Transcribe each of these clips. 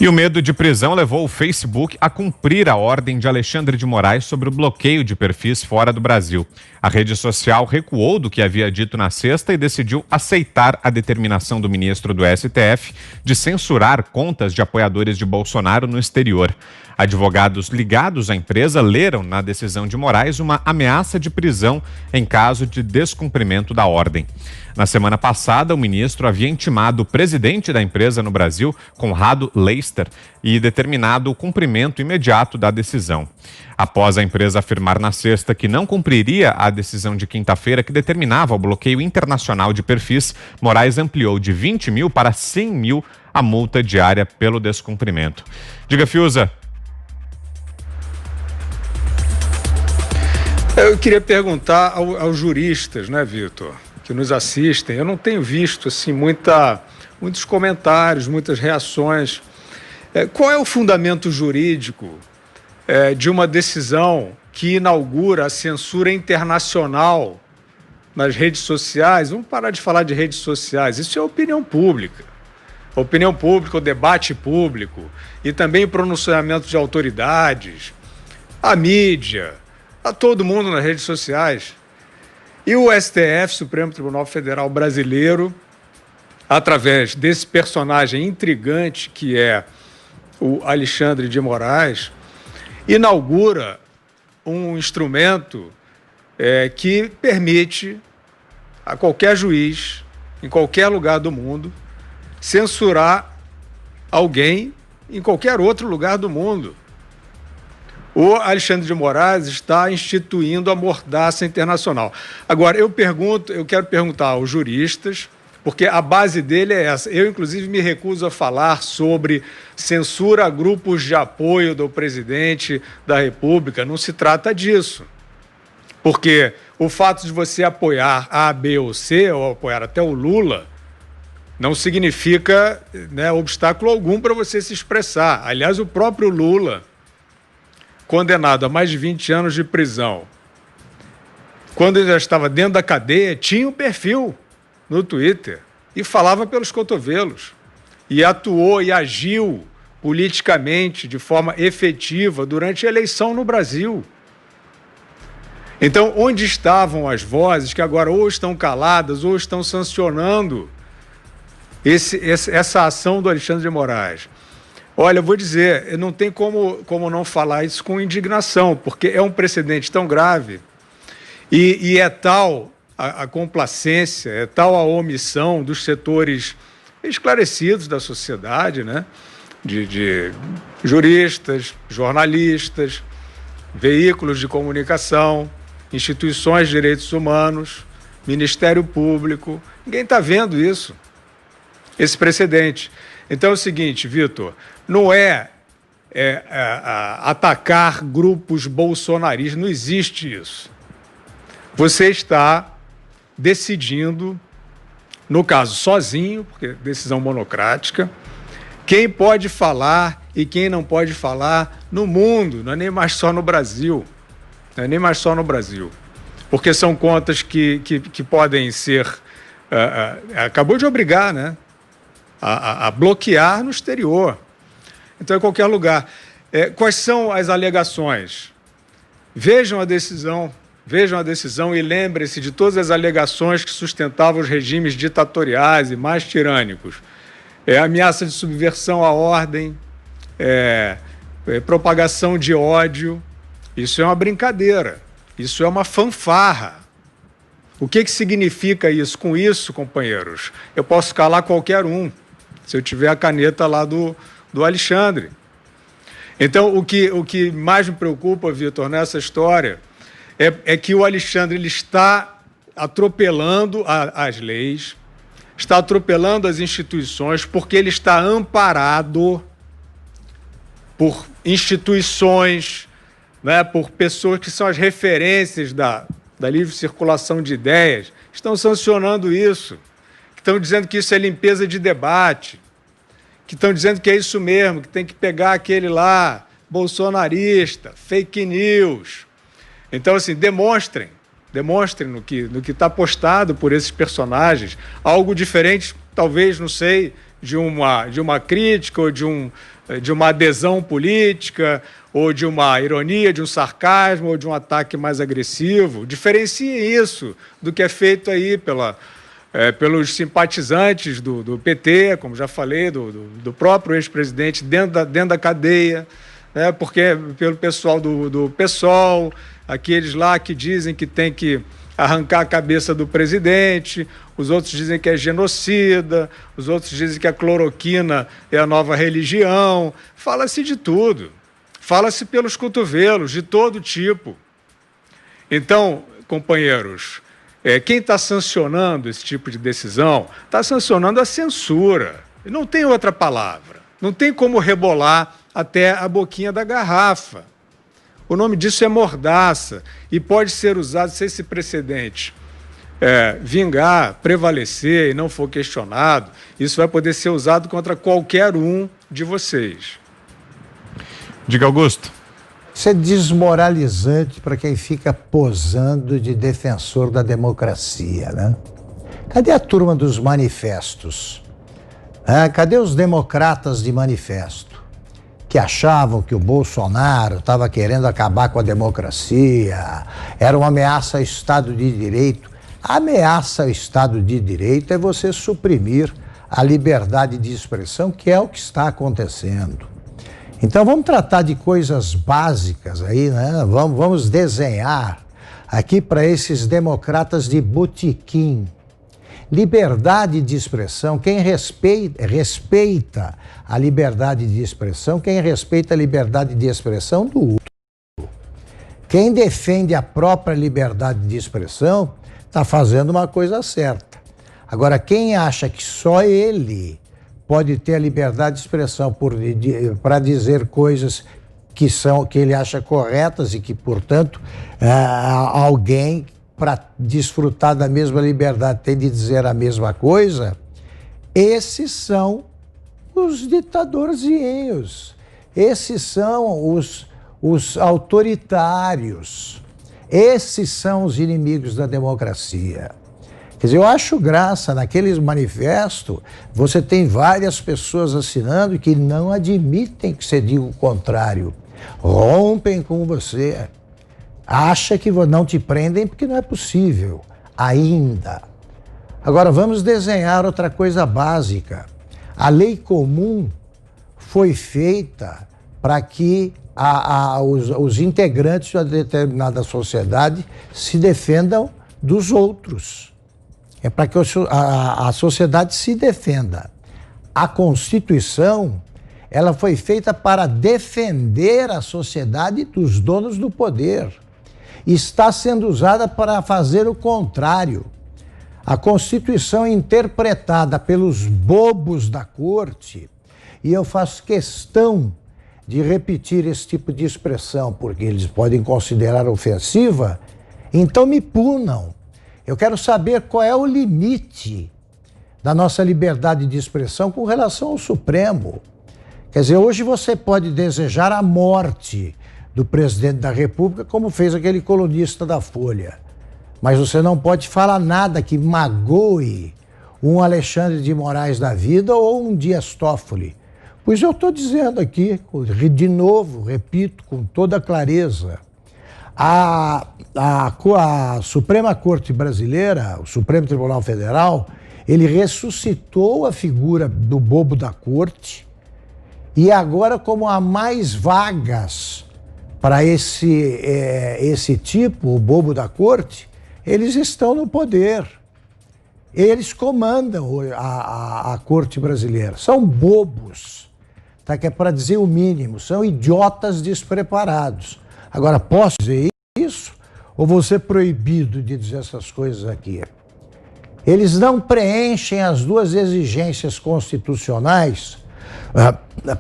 E o medo de prisão levou o Facebook a cumprir a ordem de Alexandre de Moraes sobre o bloqueio de perfis fora do Brasil. A rede social recuou do que havia dito na sexta e decidiu aceitar a determinação do ministro do STF de censurar contas de apoiadores de Bolsonaro no exterior. Advogados ligados à empresa leram na decisão de Moraes uma ameaça de prisão em caso de descumprimento da ordem. Na semana passada, o ministro havia intimado o presidente da empresa no Brasil, Conrado Leister, e determinado o cumprimento imediato da decisão. Após a empresa afirmar na sexta que não cumpriria a decisão de quinta-feira que determinava o bloqueio internacional de perfis, Moraes ampliou de 20 mil para 100 mil a multa diária pelo descumprimento. Diga, Fiuza. Eu queria perguntar aos juristas, né, Vitor, que nos assistem. Eu não tenho visto assim muitos comentários, muitas reações. Qual é o fundamento jurídico de uma decisão que inaugura a censura internacional nas redes sociais? Vamos parar de falar de redes sociais. Isso é opinião pública. A opinião pública, o debate público e também o pronunciamento de autoridades, a mídia, a todo mundo nas redes sociais. E o STF, Supremo Tribunal Federal Brasileiro, através desse personagem intrigante que é o Alexandre de Moraes, inaugura um instrumento que permite a qualquer juiz, em qualquer lugar do mundo, censurar alguém em qualquer outro lugar do mundo. O Alexandre de Moraes está instituindo a mordaça internacional. Agora, eu quero perguntar aos juristas, porque a base dele é essa. Eu, inclusive, me recuso a falar sobre censura a grupos de apoio do presidente da República. Não se trata disso. Porque o fato de você apoiar A, B ou C, ou apoiar até o Lula, não significa, né, obstáculo algum para você se expressar. Aliás, o próprio Lula, condenado a mais de 20 anos de prisão, quando ele já estava dentro da cadeia, tinha um perfil no Twitter e falava pelos cotovelos e atuou e agiu politicamente de forma efetiva durante a eleição no Brasil. Então, onde estavam as vozes que agora ou estão caladas ou estão sancionando essa ação do Alexandre de Moraes? Olha, eu vou dizer, não tem como não falar isso com indignação, porque é um precedente tão grave e é tal a complacência, é tal a omissão dos setores esclarecidos da sociedade, né? De juristas, jornalistas, veículos de comunicação, instituições de direitos humanos, Ministério Público. Ninguém está vendo isso, esse precedente. Então é o seguinte, Vitor, não é atacar grupos bolsonaristas, não existe isso. Você está decidindo, no caso sozinho, porque decisão monocrática, quem pode falar e quem não pode falar no mundo, não é nem mais só no Brasil. Não é nem mais só no Brasil. Porque são contas que podem ser... acabou de obrigar, né? A bloquear no exterior. Então, em qualquer lugar. Quais são as alegações? Vejam a decisão e lembrem-se de todas as alegações que sustentavam os regimes ditatoriais e mais tirânicos. Ameaça de subversão à ordem, propagação de ódio. Isso é uma brincadeira, isso é uma fanfarra. O que significa isso? Com isso, companheiros, eu posso calar qualquer um, se eu tiver a caneta lá do Alexandre. Então, o que mais me preocupa, Vitor, nessa história, é que o Alexandre ele está atropelando as leis, está atropelando as instituições, porque ele está amparado por instituições, né, por pessoas que são as referências da livre circulação de ideias, estão sancionando isso, que estão dizendo que isso é limpeza de debate, que estão dizendo que é isso mesmo, que tem que pegar aquele lá, bolsonarista, fake news. Então, assim, demonstrem no que está postado por esses personagens, algo diferente, talvez, não sei, de uma crítica ou de uma adesão política ou de uma ironia, de um sarcasmo ou de um ataque mais agressivo. Diferencie isso do que é feito aí pelos simpatizantes do PT, como já falei, do próprio ex-presidente dentro da cadeia, né? Porque pelo pessoal do PSOL, aqueles lá que dizem que tem que arrancar a cabeça do presidente, os outros dizem que é genocida, os outros dizem que a cloroquina é a nova religião. Fala-se de tudo, fala-se pelos cotovelos, de todo tipo. Então, companheiros, quem está sancionando esse tipo de decisão está sancionando a censura. E não tem outra palavra. Não tem como rebolar até a boquinha da garrafa. O nome disso é mordaça e pode ser usado, se esse precedente vingar, prevalecer e não for questionado, isso vai poder ser usado contra qualquer um de vocês. Diga, Augusto. Isso é desmoralizante para quem fica posando de defensor da democracia, né? Cadê a turma dos manifestos? Cadê os democratas de manifesto? Que achavam que o Bolsonaro estava querendo acabar com a democracia, era uma ameaça ao Estado de Direito. A ameaça ao Estado de Direito é você suprimir a liberdade de expressão, que é o que está acontecendo. Então vamos tratar de coisas básicas aí, né? Vamos desenhar aqui para esses democratas de botequim. Liberdade de expressão, quem respeita a liberdade de expressão, quem respeita a liberdade de expressão do outro. Quem defende a própria liberdade de expressão está fazendo uma coisa certa. Agora, quem acha que só ele pode ter a liberdade de expressão para dizer coisas que ele acha corretas e que, portanto, alguém, para desfrutar da mesma liberdade, tem de dizer a mesma coisa, esses são os ditadorzinhos, esses são os autoritários, esses são os inimigos da democracia. Quer dizer, eu acho graça, naqueles manifestos, você tem várias pessoas assinando que não admitem que você diga o contrário, rompem com você. Acha que não te prendem porque não é possível, ainda. Agora, vamos desenhar outra coisa básica. A lei comum foi feita para que os integrantes de uma determinada sociedade se defendam dos outros. É para que a sociedade se defenda. A Constituição, ela foi feita para defender a sociedade dos donos do poder. Está sendo usada para fazer o contrário. A Constituição é interpretada pelos bobos da corte, e eu faço questão de repetir esse tipo de expressão, porque eles podem considerar ofensiva, então me punam. Eu quero saber qual é o limite da nossa liberdade de expressão com relação ao Supremo. Quer dizer, hoje você pode desejar a morte do presidente da República, como fez aquele colunista da Folha. Mas você não pode falar nada que magoe um Alexandre de Moraes da vida ou um Dias Toffoli. Pois eu estou dizendo aqui, de novo, repito, com toda clareza, a Suprema Corte Brasileira, o Supremo Tribunal Federal, ele ressuscitou a figura do bobo da corte e agora, como há mais vagas para esse tipo, o bobo da corte, eles estão no poder. Eles comandam a corte brasileira. São bobos, tá? Que é para dizer o mínimo, são idiotas despreparados. Agora, posso dizer isso? Ou vou ser proibido de dizer essas coisas aqui? Eles não preenchem as duas exigências constitucionais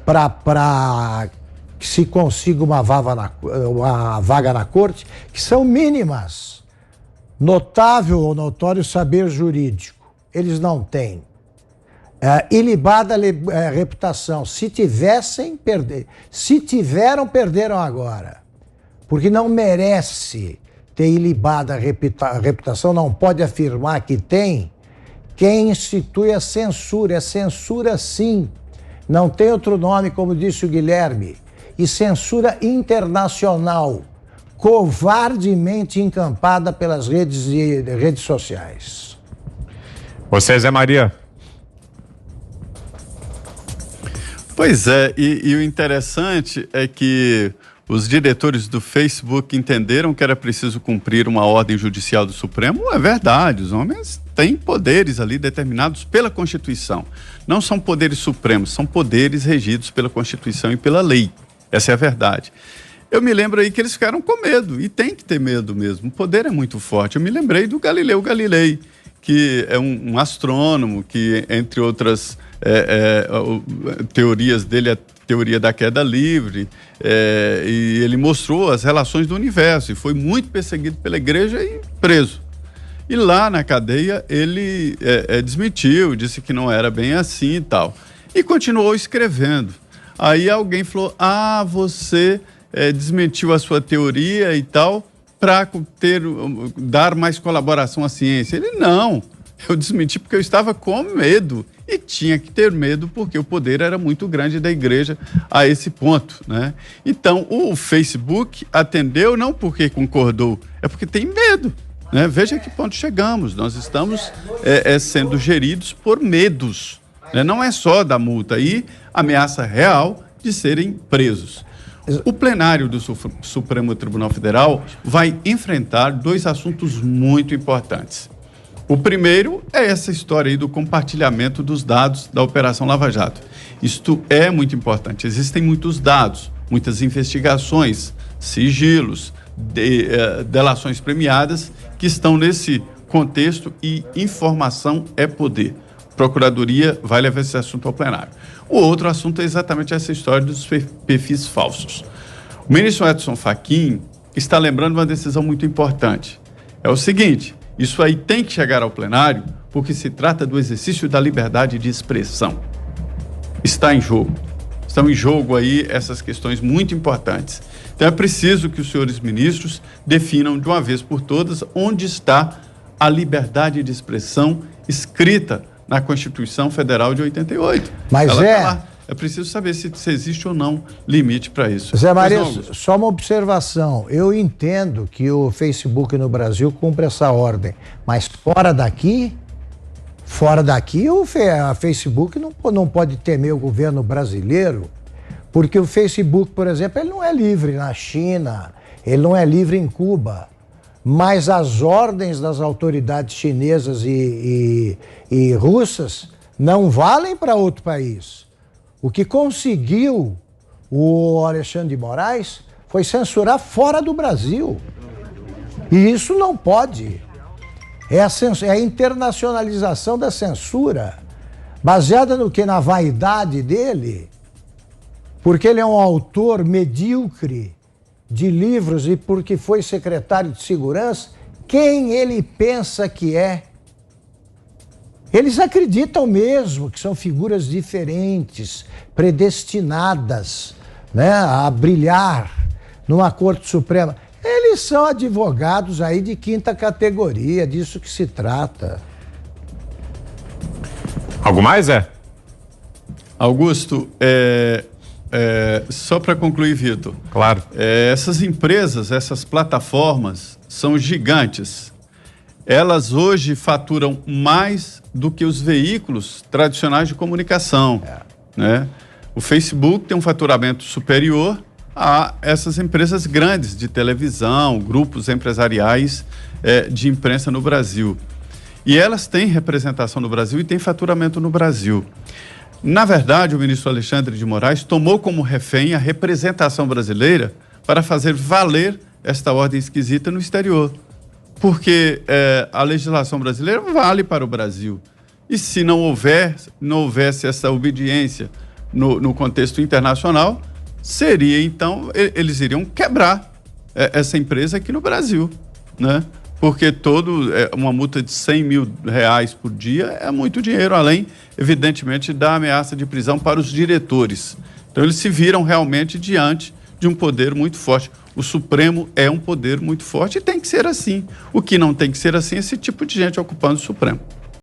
para que se consiga uma vaga na corte, que são mínimas. Notável ou notório saber jurídico. Eles não têm. Ilibada reputação. Se tiveram, perderam agora. Porque não merece ter ilibada reputação, não pode afirmar que tem Quem institui a censura, é censura sim, não tem outro nome, como disse o Guilherme, e censura internacional, covardemente encampada pelas redes sociais. Você, Zé Maria. Pois é, e o interessante é que os diretores do Facebook entenderam que era preciso cumprir uma ordem judicial do Supremo. É verdade, os homens têm poderes ali determinados pela Constituição. Não são poderes supremos, são poderes regidos pela Constituição e pela lei. Essa é a verdade. Eu me lembro aí que eles ficaram com medo, e tem que ter medo mesmo. O poder é muito forte. Eu me lembrei do Galileu Galilei, que é um astrônomo que, entre outras teorias dele, a teoria da queda livre, e ele mostrou as relações do universo, e foi muito perseguido pela igreja e preso. E lá na cadeia ele desmentiu, disse que não era bem assim e tal. E continuou escrevendo. Aí alguém falou, você desmentiu a sua teoria e tal, para dar mais colaboração à ciência. Ele, não, eu desmenti porque eu estava com medo. E tinha que ter medo porque o poder era muito grande da igreja a esse ponto, né? Então, o Facebook atendeu não porque concordou, é porque tem medo, né? Veja a que ponto chegamos. Nós estamos sendo geridos por medos, né? Não é só da multa, e ameaça real de serem presos. O plenário do Supremo Tribunal Federal vai enfrentar dois assuntos muito importantes. O primeiro é essa história aí do compartilhamento dos dados da Operação Lava Jato. Isto é muito importante. Existem muitos dados, muitas investigações, sigilos, delações premiadas que estão nesse contexto, e informação é poder. A Procuradoria vai levar esse assunto ao plenário. O outro assunto é exatamente essa história dos perfis falsos. O ministro Edson Fachin está lembrando uma decisão muito importante. É o seguinte: isso aí tem que chegar ao plenário porque se trata do exercício da liberdade de expressão. Está em jogo. Estão em jogo aí essas questões muito importantes. Então é preciso que os senhores ministros definam de uma vez por todas onde está a liberdade de expressão escrita na Constituição Federal de 88. Mas é preciso saber se existe ou não limite para isso. Zé Maria, só uma observação. Eu entendo que o Facebook no Brasil cumpre essa ordem, mas fora daqui a Facebook não pode temer o governo brasileiro, porque o Facebook, por exemplo, ele não é livre na China, ele não é livre em Cuba, mas as ordens das autoridades chinesas e russas não valem para outro país. O que conseguiu o Alexandre de Moraes foi censurar fora do Brasil. E isso não pode. É a internacionalização da censura, baseada no que? Na vaidade dele, porque ele é um autor medíocre de livros e porque foi secretário de segurança. Quem ele pensa que é? Eles acreditam mesmo que são figuras diferentes, predestinadas, né, a brilhar numa Corte Suprema. Eles são advogados aí de quinta categoria, disso que se trata. Algo mais, Augusto, só para concluir, Vitor. Claro. Essas empresas, essas plataformas são gigantes. Elas hoje faturam mais do que os veículos tradicionais de comunicação, né? O Facebook tem um faturamento superior a essas empresas grandes de televisão, grupos empresariais de imprensa no Brasil. E elas têm representação no Brasil e têm faturamento no Brasil. Na verdade, o ministro Alexandre de Moraes tomou como refém a representação brasileira para fazer valer esta ordem esquisita no exterior. Porque a legislação brasileira vale para o Brasil. E se não houvesse essa obediência no contexto internacional, seria então, eles iriam quebrar essa empresa aqui no Brasil, né? Porque uma multa de R$100 mil por dia é muito dinheiro, além, evidentemente, da ameaça de prisão para os diretores. Então, eles se viram realmente diante de um poder muito forte. O Supremo é um poder muito forte e tem que ser assim. O que não tem que ser assim é esse tipo de gente ocupando o Supremo.